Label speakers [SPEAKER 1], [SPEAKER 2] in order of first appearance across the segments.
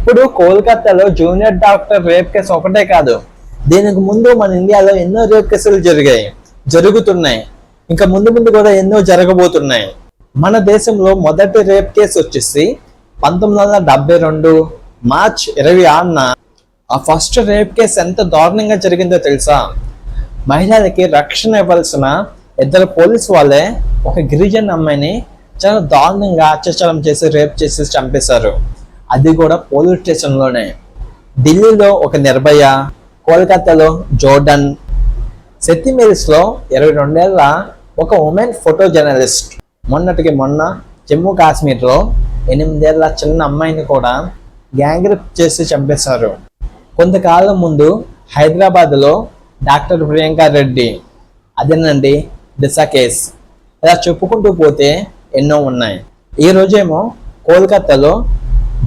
[SPEAKER 1] ఇప్పుడు కోల్కతాలో junior doctor rape case ఒకటే కాదు, దీనికి ముందు మన ఇండియాలో ఎన్నో రేప్ కేసులు జరుగుతున్నాయి. ఇంకా ముందు ముందు కూడా ఎన్నో జరగబోతున్నాయి. మన దేశంలో మొదటి రేప్ కేసు వచ్చేసి 1972 మార్చ్ 26న. ఆ ఫస్ట్ రేప్ కేసు ఎంత దారుణంగా జరిగిందో తెలుసా? మహిళలకి రక్షణ ఇవ్వాల్సిన ఇద్దరు పోలీసు వాళ్ళే ఒక గిరిజన అమ్మాయిని చాలా దారుణంగా అత్యాచారం చేసి రేప్ చేసి చంపేశారు. అది కూడా పోలీస్ స్టేషన్లోనే. ఢిల్లీలో ఒక నిర్భయ, కోల్కతాలో జోర్డన్, సెత్తిమిల్స్లో 22 ఏళ్ల ఒక ఉమెన్ ఫోటో జర్నలిస్ట్, మొన్నటికి మొన్న జమ్మూ కాశ్మీర్లో 8 ఏళ్ల చిన్న అమ్మాయిని కూడా గ్యాంగ్ రేప్ చేసి చంపేశారు. కొంతకాలం ముందు హైదరాబాద్లో డాక్టర్ ప్రియాంక రెడ్డి, అదేనండి దిశ కేస్. ఇలా చెప్పుకుంటూ పోతే ఎన్నో ఉన్నాయి. ఈ రోజేమో కోల్కతాలో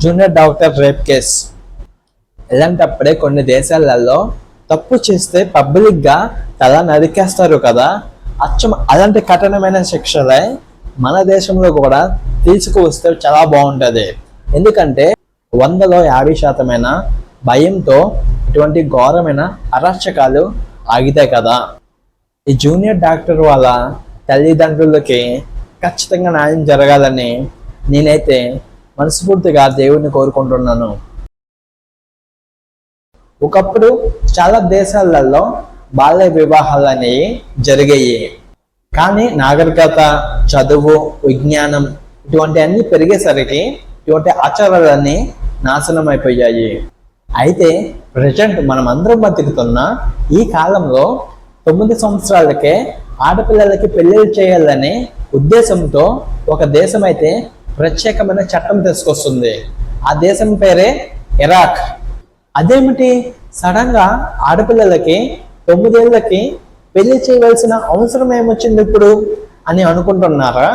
[SPEAKER 1] జూనియర్ డాక్టర్ రేప్ కేస్. ఇలాంటప్పుడే కొన్ని దేశాలలో తప్పు చేస్తే పబ్లిక్గా తల నరికేస్తారు కదా, అచ్చం అలాంటి కఠినమైన శిక్షలే మన దేశంలో కూడా తీసుకువస్తే చాలా బాగుంటుంది. ఎందుకంటే 100లో 50% భయంతో ఇటువంటి ఘోరమైన అరాచకాలు ఆగితాయి కదా. ఈ జూనియర్ డాక్టర్ వాళ్ళ తల్లిదండ్రులకి ఖచ్చితంగా న్యాయం జరగాలని నేనైతే మనస్ఫూర్తిగా దేవుడిని కోరుకుంటున్నాను. ఒకప్పుడు చాలా దేశాలలో బాల్య వివాహాలు అనేవి జరిగాయి. కానీ నాగరికత, చదువు, విజ్ఞానం ఇటువంటి అన్ని పెరిగేసరికి ఇటువంటి ఆచారాలన్నీ నాశనం అయిపోయాయి. అయితే ప్రజెంట్ మనం అందరం బతుకుతున్న ఈ కాలంలో 9 సంవత్సరాలకే ఆడపిల్లలకి పెళ్లిళ్ళు చేయాలనే ఉద్దేశంతో ఒక దేశం అయితే ప్రత్యేకమైన చట్టం తీసుకొస్తుంది. ఆ దేశం పేరే ఇరాక్. అదేమిటి, సడన్ గా ఆడపిల్లలకి 9 ఏళ్ళకి పెళ్లి చేయవలసిన అవసరం ఏమొచ్చింది ఇప్పుడు అని అనుకుంటున్నారా?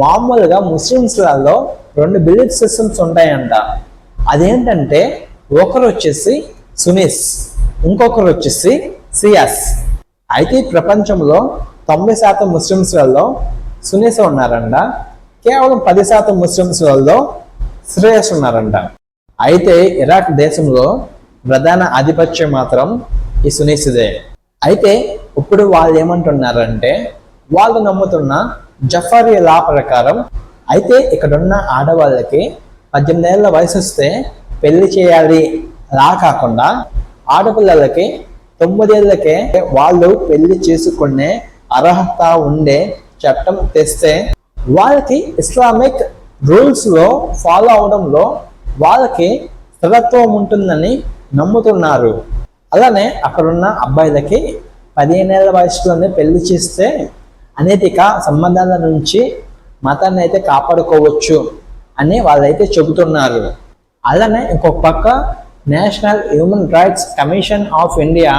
[SPEAKER 1] మామూలుగా ముస్లిమ్స్లలో 2 బిలీఫ్ సిస్టమ్స్ ఉంటాయంట. అదేంటంటే ఒకరు వచ్చేసి సున్నీస్, ఇంకొకరు వచ్చేసి షియాస్. అయితే ప్రపంచంలో 90% ముస్లిమ్స్లలో సున్నీస్ ఉన్నారంట, కేవలం 10% ముస్లిమ్స్లలో షియాస్ ఉన్నారంట. అయితే ఇరాక్ దేశంలో ప్రధాన ఆధిపత్యం మాత్రం ఈ సున్నీస్దే. అయితే ఇప్పుడు వాళ్ళు ఏమంటున్నారంటే, వాళ్ళు నమ్ముతున్న జఫరీ లా ప్రకారం అయితే ఇక్కడున్న ఆడవాళ్ళకి 18 ఏళ్ళ వయసు వస్తే పెళ్లి చేయాలి, లా కాకుండా ఆడపిల్లలకి 9 ఏళ్ళకే వాళ్ళు పెళ్లి చేసుకునే అర్హత ఉండే చట్టం తెస్తే వాళ్ళకి ఇస్లామిక్ రూల్స్ లో ఫాలో అవడంలో వాళ్ళకి స్థిరత్వం ఉంటుందని నమ్ముతున్నారు. అలానే అక్కడున్న అబ్బాయిలకి 15 ఏళ్ళ వయసులోనే పెళ్లి చేస్తే అనైతిక సంబంధాల నుంచి మతాన్ని అయితే కాపాడుకోవచ్చు అని వాళ్ళైతే చెబుతున్నారు. అలానే ఇంకొక పక్క national human rights commission of India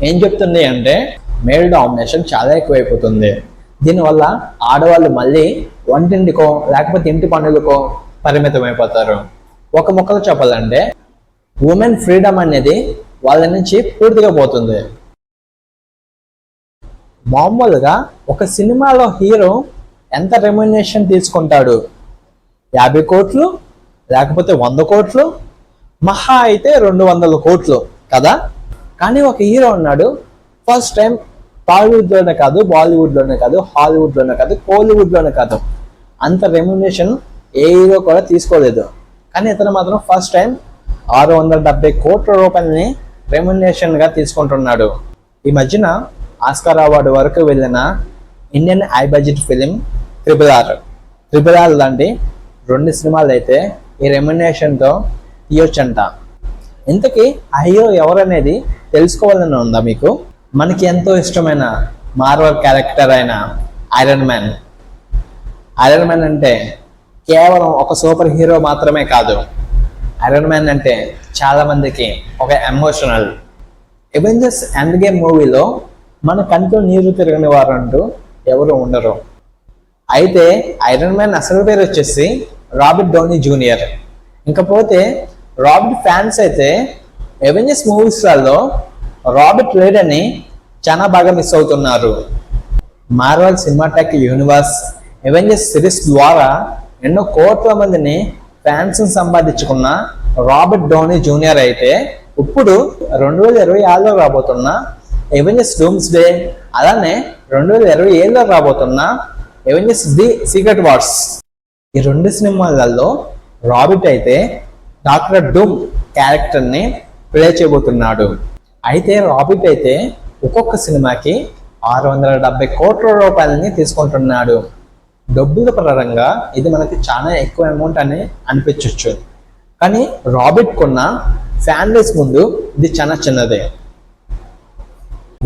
[SPEAKER 1] ఏం చెప్తుంది అంటే, మేల్ డామినేషన్ చాలా ఎక్కువైపోతుంది. దీనివల్ల ఆడవాళ్ళు మళ్ళీ వంటింటికో లేకపోతే ఇంటి పనులకో పరిమితం అయిపోతారు. ఒక ముక్కలో చెప్పాలంటే ఉమెన్ ఫ్రీడమ్ అనేది వాళ్ళ నుంచి పూర్తిగా పోతుంది. మామూలుగా ఒక సినిమాలో హీరో ఎంత రెమ్యునరేషన్ తీసుకుంటాడు? 50 కోట్లు లేకపోతే 100 కోట్లు, మహా అయితే 200 కోట్లు కదా. కానీ ఒక హీరో ఉన్నాడు, ఫస్ట్ టైం టాలీవుడ్లోనే కాదు, బాలీవుడ్లోనే కాదు, హాలీవుడ్లోనే కాదు, కోలీవుడ్లోనే కాదు, అంత రెమ్యునరేషన్ ఏ హీరో కూడా తీసుకోలేదు. కానీ ఇతను మాత్రం ఫస్ట్ టైం 670 కోట్ల రూపాయలని రెమ్యునరేషన్గా తీసుకుంటున్నాడు. ఈ మధ్యన ఆస్కార్ అవార్డు వరకు వెళ్ళిన Indian high budget film triple R లాంటి 2 సినిమాలు అయితే ఈ రెమ్యునరేషన్తో తీయొచ్చంట. ఇంతకీ ఆ హీరో ఎవరనేది తెలుసుకోవాలని ఉందా మీకు? మనకి ఎంతో ఇష్టమైన మార్వెల్ క్యారెక్టర్ అయిన ఐరన్ మ్యాన్. ఐరన్ మ్యాన్ అంటే కేవలం ఒక సూపర్ హీరో మాత్రమే కాదు. ఐరన్ మ్యాన్ అంటే చాలా మందికి ఒక ఎమోషనల్. అవెంజర్స్ ఎండ్ గేమ్ మూవీలో మన కంట్లో నీరు తిరగని వారు అంటూ ఎవరు ఉండరు. అయితే ఐరన్ మ్యాన్ అసలు పేరు వచ్చేసి రాబర్ట్ డౌనీ జూనియర్. ఇంకపోతే రాబర్ట్ ఫ్యాన్స్ అయితే అవెంజర్స్ మూవీస్లలో రాబర్ట్ లేడని చాలా బాగా మిస్ అవుతున్నారు. Marvel Cinematic Universe Avengers series ద్వారా ఎన్నో కోట్ల మందిని ఫ్యాన్స్ సంపాదించుకున్న రాబర్ట్ డౌనీ జూనియర్ అయితే ఇప్పుడు 2026లో రాబోతున్న ఎవెంజర్స్ డూమ్స్డే, అలానే 2027లో రాబోతున్న ఎవెంజర్స్ ది సీక్రెట్ వార్స్, ఈ 2 సినిమాలలో రాబర్ట్ అయితే డాక్టర్ డూమ్ క్యారెక్టర్ని ప్లే చేయబోతున్నాడు. అయితే రాబర్ట్ అయితే ఒక్కొక్క సినిమాకి 670 కోట్ల రూపాయలని తీసుకుంటున్నాడు. డబ్బుల పరంగా ఇది మనకి చాలా ఎక్కువ అమౌంట్ అని అనిపించవచ్చు, కానీ రాబర్ట్ కొన్న ఫ్యాన్ బేస్ ముందు ఇది చాలా చిన్నదే.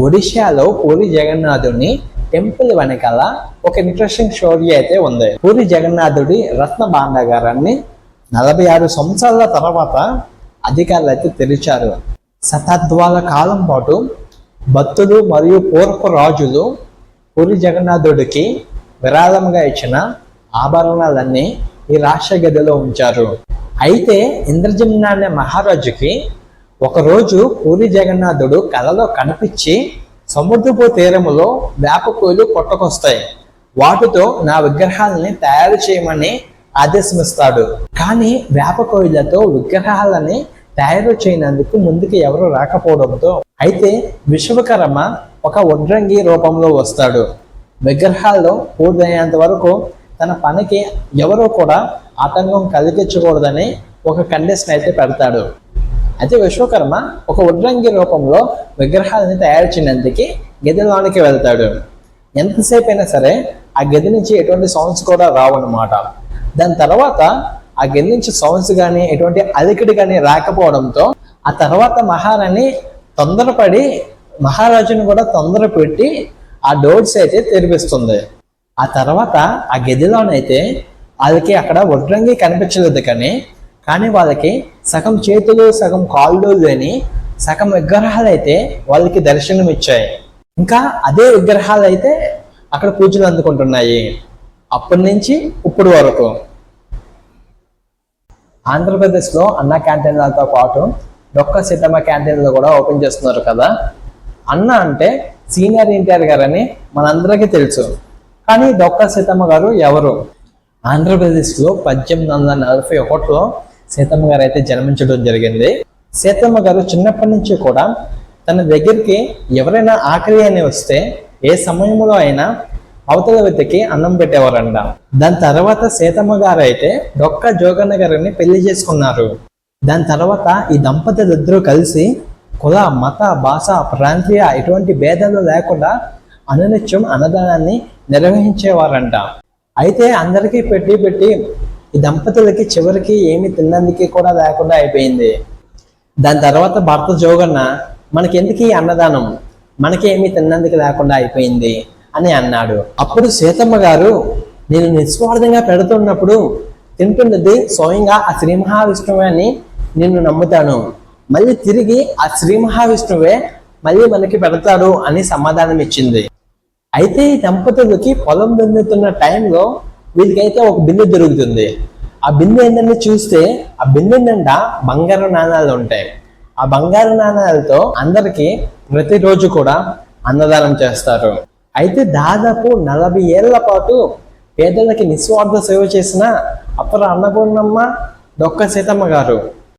[SPEAKER 1] ఒడిశాలో పూరి జగన్నాథుని టెంపుల్ వెనకాల ఒక ఇంట్రెస్టింగ్ స్టోరీ అయితే ఉంది. పూరి జగన్నాథుడి రత్న భాండాగారాన్ని 46 సంవత్సరాల తర్వాత అధికారులు అయితే తెరిచారు. శతాబ్దాల కాలం పాటు భక్తులు మరియు పూర్వపు రాజులు పూరి జగన్నాథుడికి విరాళంగా ఇచ్చిన ఆభరణాలన్నీ ఈ రాష్ట్ర గదిలో ఉంచారు. అయితే ఇంద్రజిమ్న అనే మహారాజుకి ఒకరోజు పూరి జగన్నాథుడు కలలో కనిపించి సముద్రపు తీరములో వేపకోయిలు కొట్టకొస్తాయి, వాటితో నా విగ్రహాలని తయారు చేయమని ఆదేశమిస్తాడు. కానీ వేపకోయిలతో విగ్రహాలని తయారు చేయనందుకు ముందుకు ఎవరు రాకపోవడంతో అయితే విశ్వకర్మ ఒక వడ్రంగి రూపంలో వస్తాడు. విగ్రహాల్లో పూర్తయ్యేంత వరకు తన పనికి ఎవరో కూడా ఆటంకం కలిగించకూడదని ఒక కండిషన్ అయితే పెడతాడు. అయితే విశ్వకర్మ ఒక వడ్రంగి రూపంలో విగ్రహాలని తయారు చేయడానికి గదిలోనికి వెళ్తాడు. ఎంతసేపు అయినా సరే ఆ గది నుంచి ఎటువంటి సౌండ్స్ కూడా రావన్నమాట. దాని తర్వాత ఆ గది నుంచి సౌండ్స్ కానీ ఎటువంటి అలికిడి కానీ రాకపోవడంతో ఆ తర్వాత మహారాణి తొందరపడి మహారాజుని కూడా తొందర పెట్టి ఆ డోర్స్ అయితే తెరిపిస్తుంది. ఆ తర్వాత ఆ గదిలోనైతే వాళ్ళకి అక్కడ వడ్రంగి కనిపించలేదు, కానీ వాళ్ళకి సగం చేతులు సగం కాళ్ళు లేని సగం విగ్రహాలు అయితే వాళ్ళకి దర్శనం ఇచ్చాయి. ఇంకా అదే విగ్రహాలు అయితే అక్కడ పూజలు అందుకుంటున్నాయి. అప్పటి నుంచి ఇప్పుడు వరకు ఆంధ్రప్రదేశ్లో అన్న క్యాంటీన్లతో పాటు డొక్క సీతమ్మ క్యాంటీన్లు కూడా ఓపెన్ చేస్తున్నారు కదా. అన్న అంటే సీనియర్ ఎన్టీఆర్ గారు అని మనందరికీ తెలుసు, కానీ డొక్క సీతమ్మ గారు ఎవరు? ఆంధ్రప్రదేశ్లో 1841లో సీతమ్మ గారు అయితే జన్మించడం జరిగింది. సీతమ్మ గారు చిన్నప్పటి నుంచి కూడా తన దగ్గరికి ఎవరైనా ఆకలి అని వస్తే ఏ సమయంలో అయినా అవతల వ్యక్తికి అన్నం పెట్టేవారంట. దాని తర్వాత సీతమ్మ గారు అయితే డొక్క జోగన్న గారిని పెళ్లి చేసుకున్నారు. దాని తర్వాత ఈ దంపతులు ఇద్దరూ కలిసి కుల మత భాష ప్రాంతీయ ఎటువంటి భేదాలు లేకుండా అనునిత్యం అన్నదానాన్ని నిర్వహించేవారంట. అయితే అందరికీ పెట్టి ఈ దంపతులకి చివరికి ఏమి తిన్నందుకు కూడా లేకుండా అయిపోయింది. దాని తర్వాత భర్త జోగన్న మనకెందుకు ఈ అన్నదానం, మనకి ఏమి తిన్నందుకు లేకుండా అయిపోయింది అని అన్నాడు. అప్పుడు సీతమ్మ గారు నేను నిస్వార్థంగా పెడుతున్నప్పుడు తింటున్నది స్వయంగా ఆ శ్రీ మహావిష్ణువే అని నేను నమ్ముతాను, మళ్ళీ తిరిగి ఆ శ్రీ మహావిష్ణువే మళ్ళీ మనకి పెడతాడు అని సమాధానం ఇచ్చింది. అయితే ఈ దంపతులకి పొలం దున్నుతున్న టైంలో వీళ్ళకైతే ఒక బిందె దొరుకుతుంది. ఆ బిందె ఏంటంటే చూస్తే ఆ బిందె నిండా బంగారు నాణాలు ఉంటాయి. ఆ బంగారు నాణాలతో అందరికీ ప్రతిరోజు కూడా అన్నదానం చేస్తారు. అయితే దాదాపు 40 ఏళ్ల పాటు పేదలకి నిస్వార్థ సేవ చేసిన అప్పర అన్నపూర్ణమ్మ డొక్క సీతమ్మ గారు